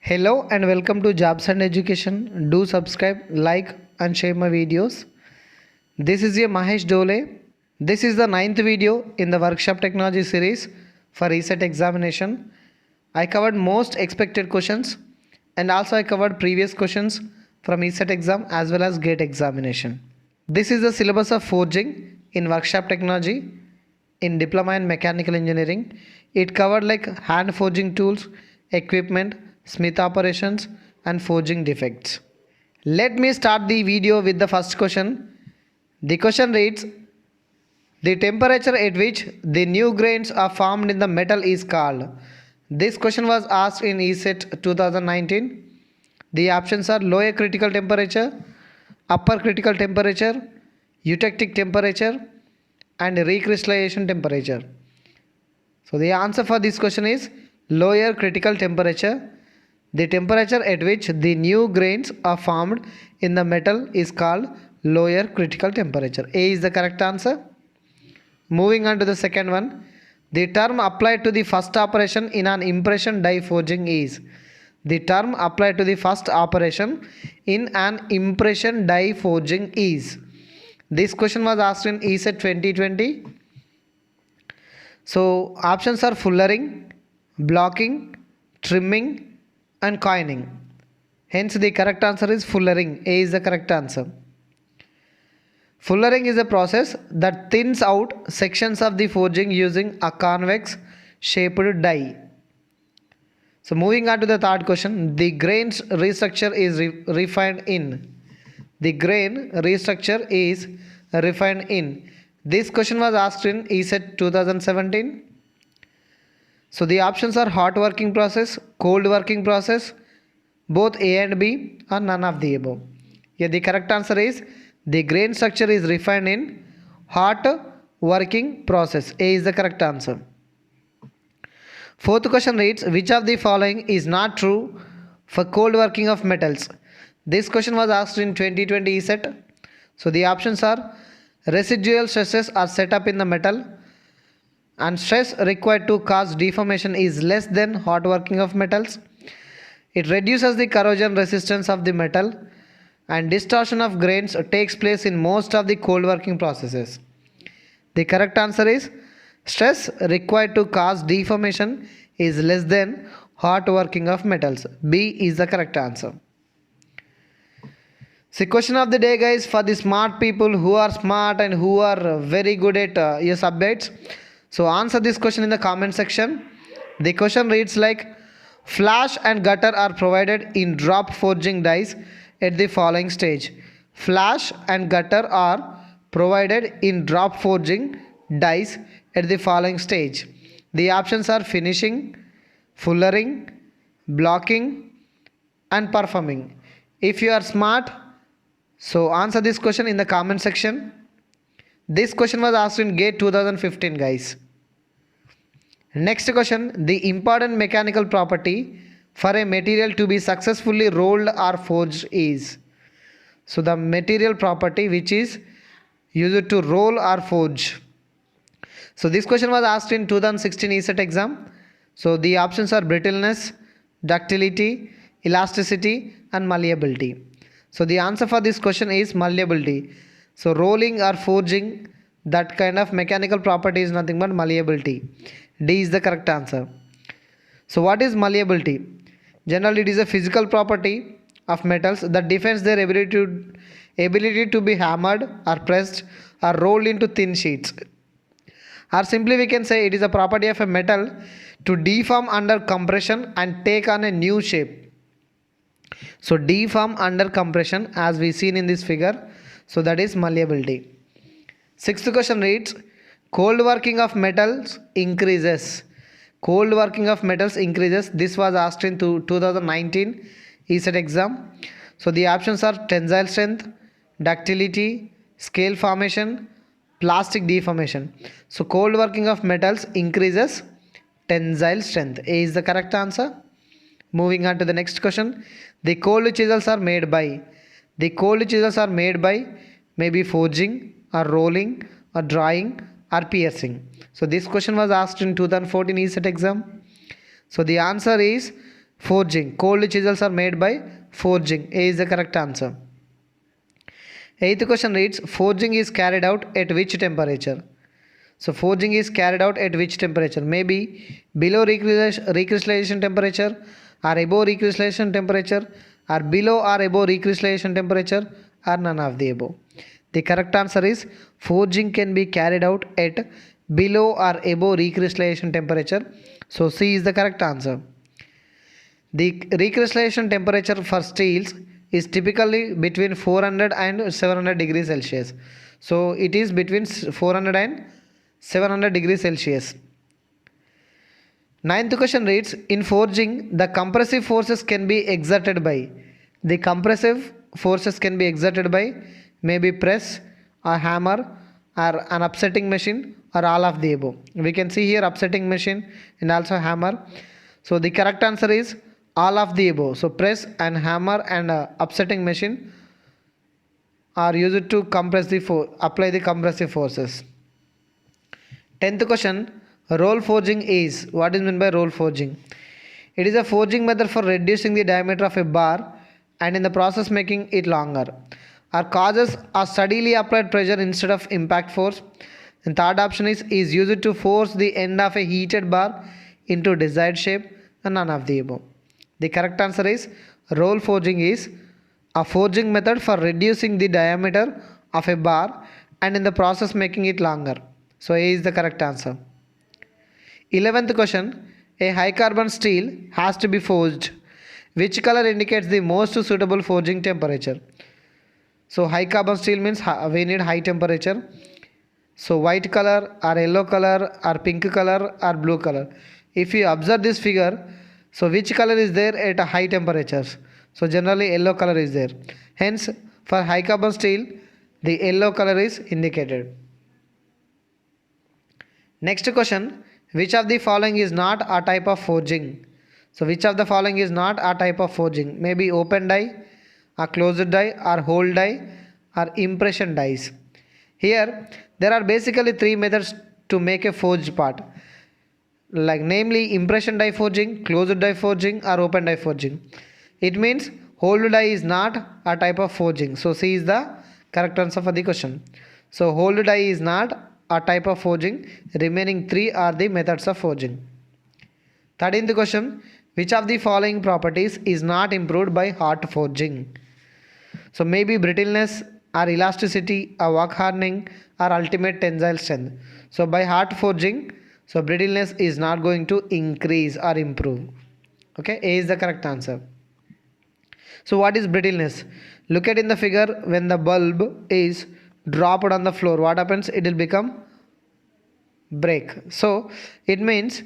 Hello and welcome to Jobs and Education. Do subscribe, like, and share my videos. This is your Mahesh Dole. This is the ninth video in the workshop technology series for Ecet examination. I covered most expected questions and also I covered previous questions from Ecet exam as well as GATE examination. This is the syllabus of forging in workshop technology in diploma in mechanical engineering. It covered like hand forging tools, equipment, smith operations and forging defects. Let me start the video with the first question. The question reads, the temperature at which the new grains are formed in the metal is called. This question was asked in Ecet 2019. The options are lower critical temperature, upper critical temperature, eutectic temperature and recrystallization temperature. So the answer for this question is lower critical temperature. The temperature at which the new grains are formed in the metal is called lower critical temperature. A is the correct answer. Moving on to the second one. The term applied to the first operation in an impression die forging is. The term applied to the first operation in an impression die forging is. This question was asked in Ecet 2020. So options are fullering, blocking, trimming and coining. Hence the correct answer is fullering. A is the correct answer. Fullering is a process that thins out sections of the forging using a convex shaped die. So moving on to the third question. The grain's restructure is refined in. The grain restructure is refined in. This question was asked in Ecet 2017. So the options are hot working process, cold working process, both A and B or none of the above. Yeah, the correct answer is the grain structure is refined in hot working process. A is the correct answer. Fourth question reads, which of the following is not true for cold working of metals? This question was asked in 2020 Ecet. So the options are residual stresses are set up in the metal and stress required to cause deformation is less than hot working of metals. It reduces the corrosion resistance of the metal and distortion of grains takes place in most of the cold working processes. The correct answer is stress required to cause deformation is less than hot working of metals. B is the correct answer. So question of the day guys, for the smart people who are smart and who are very good at your subjects. So answer this question in the comment section. The question reads like, flash and gutter are provided in drop forging dies at the following stage. Flash and gutter are provided in drop forging dies at the following stage. The options are finishing, fullering, blocking and performing. If you are smart, so answer this question in the comment section. This question was asked in GATE 2015 guys. Next question, the important mechanical property for a material to be successfully rolled or forged is. So the material property which is used to roll or forge. So this question was asked in 2016 Ecet exam. So the options are brittleness, ductility, elasticity and malleability. So the answer for this question is malleability. So rolling or forging, that kind of mechanical property is nothing but malleability. D is the correct answer. So what is malleability? Generally it is a physical property of metals that defines their ability to be hammered or pressed or rolled into thin sheets. Or simply we can say it is a property of a metal to deform under compression and take on a new shape. So deform under compression as we seen in this figure. So that is malleability. Sixth question reads, cold working of metals increases. Cold working of metals increases. This was asked in 2019 Ecet exam. So the options are tensile strength, ductility, scale formation, plastic deformation. So cold working of metals increases tensile strength. A is the correct answer. Moving on to the next question. The cold chisels are made by. The cold chisels are made by maybe forging or rolling or drawing or piercing. So this question was asked in 2014 Ecet exam. So the answer is Forging. Cold chisels are made by forging. A is the correct answer. Eighth question reads, forging is carried out at which temperature? So forging is carried out at which temperature? Maybe below recrystallization temperature, or above recrystallization temperature, or below or above recrystallization temperature, or none of the above. The correct answer is forging can be carried out at below or above recrystallization temperature. So C is the correct answer. The recrystallization temperature for steels is typically between 400 and 700 degrees Celsius. So it is between 400 and 700 degrees Celsius. Ninth question reads, in forging, the compressive forces can be exerted by. The compressive forces can be exerted by maybe press, a hammer, or an upsetting machine, or all of the above. We can see here upsetting machine and also hammer. So the correct answer is all of the above. So press and hammer and upsetting machine are used to apply the compressive forces. 10th question, roll forging is, what is meant by roll forging? It is a forging method for reducing the diameter of a bar and in the process making it longer. Or causes a steadily applied pressure instead of impact force. And third option is used to force the end of a heated bar into desired shape, and none of the above. The correct answer is roll forging is a forging method for reducing the diameter of a bar and in the process making it longer. So A is the correct answer. 11th question, a high carbon steel has to be forged. Which color indicates the most suitable forging temperature? So high carbon steel means we need high temperature. So white color or yellow color or pink color or blue color. If you observe this figure, so which color is there at a high temperatures? So generally yellow color is there. Hence for high carbon steel, the yellow color is indicated. Next question, which of the following is not a type of forging? So which of the following is not a type of forging? Maybe open die, a closed die, or hole die, or impression dies. Here there are basically three methods to make a forged part, like namely impression die forging, closed die forging, or open die forging. It means hole die is not a type of forging. So C is the correct answer for the question. So hole die is not a type of forging. Remaining three are the methods of forging. 13th question, which of the following properties is not improved by hot forging? So maybe brittleness or elasticity or work hardening or ultimate tensile strength. So by hot forging, so brittleness is not going to increase or improve. Okay, A is the correct answer. So what is brittleness? Look at in the figure, when the bulb is dropped on the floor, what happens? It will become break. So it means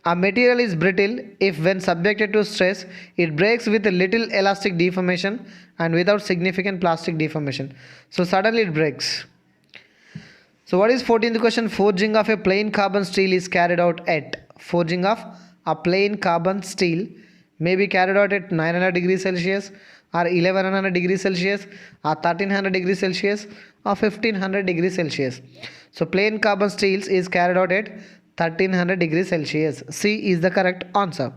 a material is brittle if when subjected to stress, it breaks with a little elastic deformation and without significant plastic deformation. So suddenly it breaks. So what is 14th question? Forging of a plain carbon steel is carried out at. Forging of a plain carbon steel may be carried out at 900 degrees Celsius or 1100 degrees Celsius or 1300 degrees Celsius or 1500 degrees Celsius. So plain carbon steels is carried out at 1300 degrees Celsius. C is the correct answer.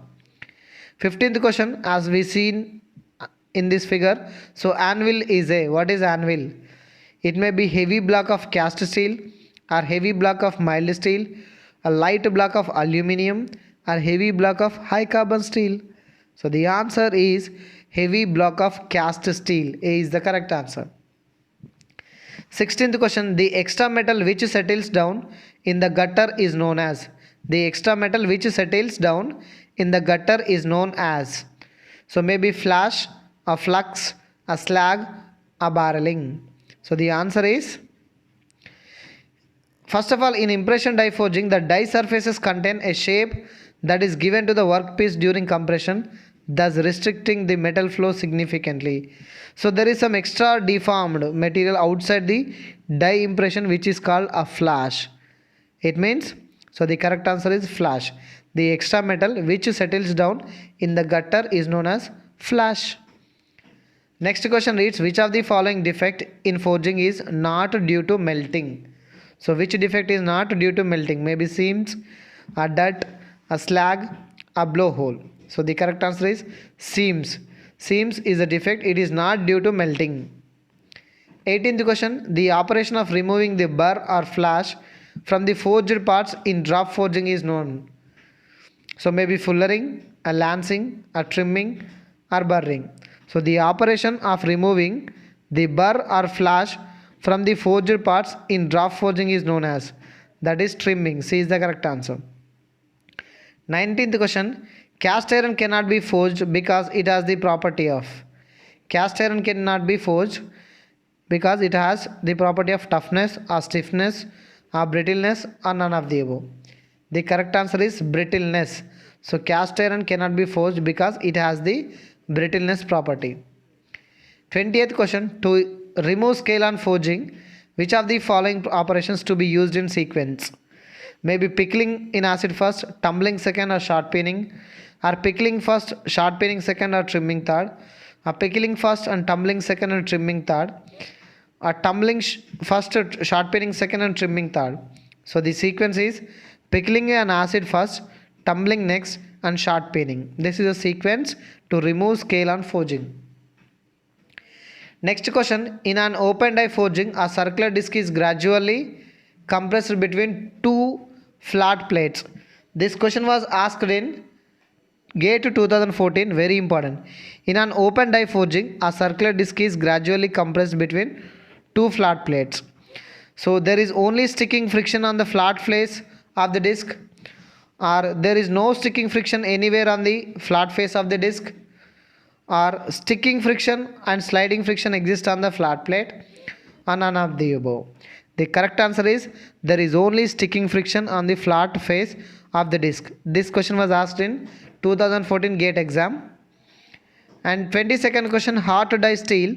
15th question, as we seen in this figure, so anvil is a, what is anvil? It may be heavy block of cast steel or heavy block of mild steel, a light block of aluminium or heavy block of high carbon steel. So the answer is heavy block of cast steel. A is the correct answer. 16th question, the extra metal which settles down in the gutter is known as. The extra metal which settles down in the gutter is known as. So maybe flash, a flux, a slag, a barreling. So the answer is, first of all, in impression die forging, the die surfaces contain a shape that is given to the workpiece during compression, thus restricting the metal flow significantly. So there is some extra deformed material outside the die impression which is called a flash. It means, so the correct answer is flash. The extra metal which settles down in the gutter is known as flash. Next question reads, which of the following defect in forging is not due to melting? So which defect is not due to melting? Maybe seams, a dirt, a slag, a blowhole. So the correct answer is seams. Seams is a defect. It is not due to melting. 18th question. The operation of removing the burr or flash from the forged parts in drop forging is known. So maybe fullering, a lancing, a trimming, or burring. So the operation of removing the burr or flash from the forged parts in drop forging is known as, that is trimming. C is the correct answer. 19th question. Cast iron cannot be forged because it has the property of. Cast iron cannot be forged because it has the property of toughness or stiffness or brittleness or none of the above. The correct answer is brittleness. So cast iron cannot be forged because it has the brittleness property. 20th question. To remove scale on forging, which of the following operations to be used in sequence? Maybe pickling in acid first, tumbling second, or short peening, or pickling first, short peening second, or trimming third, or pickling first and tumbling second and trimming third, or tumbling first, short peening second, and trimming third. So the sequence is pickling an acid first, tumbling next, and short peening. This is a sequence to remove scale on forging. Next question. In an open die forging, a circular disc is gradually compressed between two flat plates. This question was asked in GATE 2014. Very important. In an open die forging, a circular disc is gradually compressed between two flat plates. So there is only sticking friction on the flat face of the disc, or there is no sticking friction anywhere on the flat face of the disc, or sticking friction and sliding friction exist on the flat plate, or none of the above. The correct answer is there is only sticking friction on the flat face of the disc. This question was asked in 2014 GATE exam. And 22nd question. Hot die steel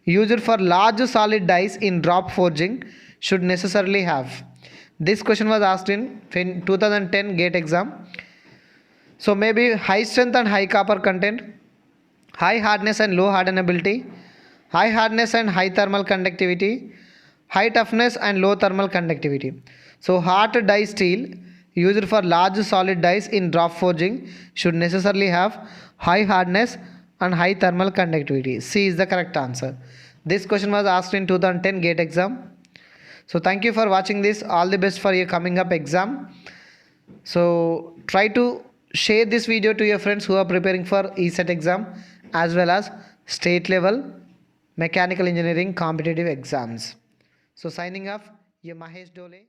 used for large solid dies in drop forging should necessarily have. This question was asked in 2010 GATE exam. So maybe high strength and high copper content, high hardness and low hardenability, high hardness and high thermal conductivity, high toughness and low thermal conductivity. So hot die steel used for large solid dies in drop forging should necessarily have high hardness and high thermal conductivity. C is the correct answer. This question was asked in 2010 GATE exam. So thank you for watching this. All the best for your coming up exam. So try to share this video to your friends who are preparing for Ecet exam as well as state level mechanical engineering competitive exams. So signing off, your Mahesh Dole.